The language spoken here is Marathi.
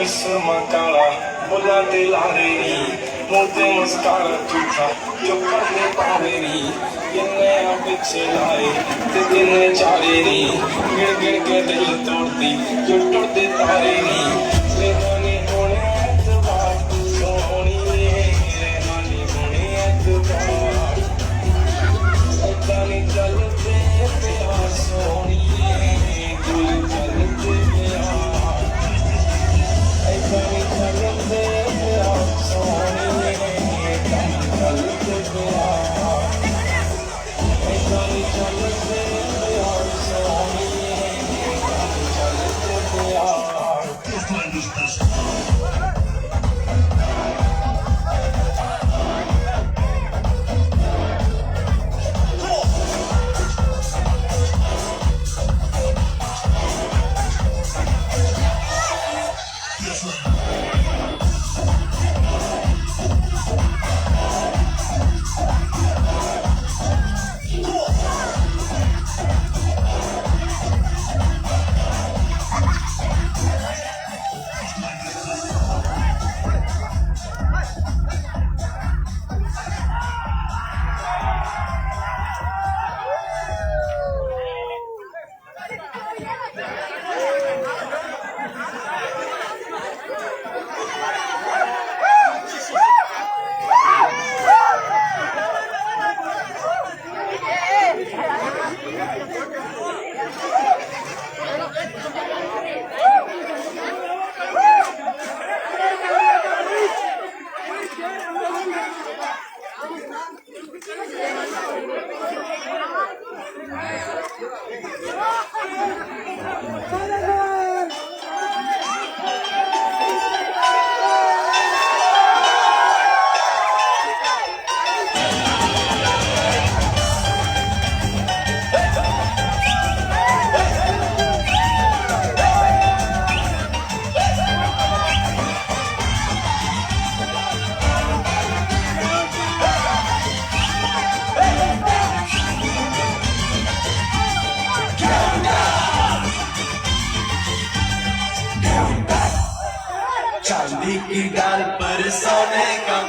सुरमा काला बुला ते लारे नी मोते मुस्कारा झूठा जो करने पावे नी किन्ने पीछे लाए ते किन्ने चारे नी गिड़ गिड़ के दिल तोड़ती जो टूटते तारे नी रेहानी होने एतबार सोहनी रेहानी होने एतबार ऐसा नहीं चलते प्यार सोहनी दिल चलते प्यार ऐसा नहीं चलते प्यार सोहनी चलते प्यार ऐसा नहीं चलते प्यार सोहनी चलते प्यार चांदी की डाल पर सोने का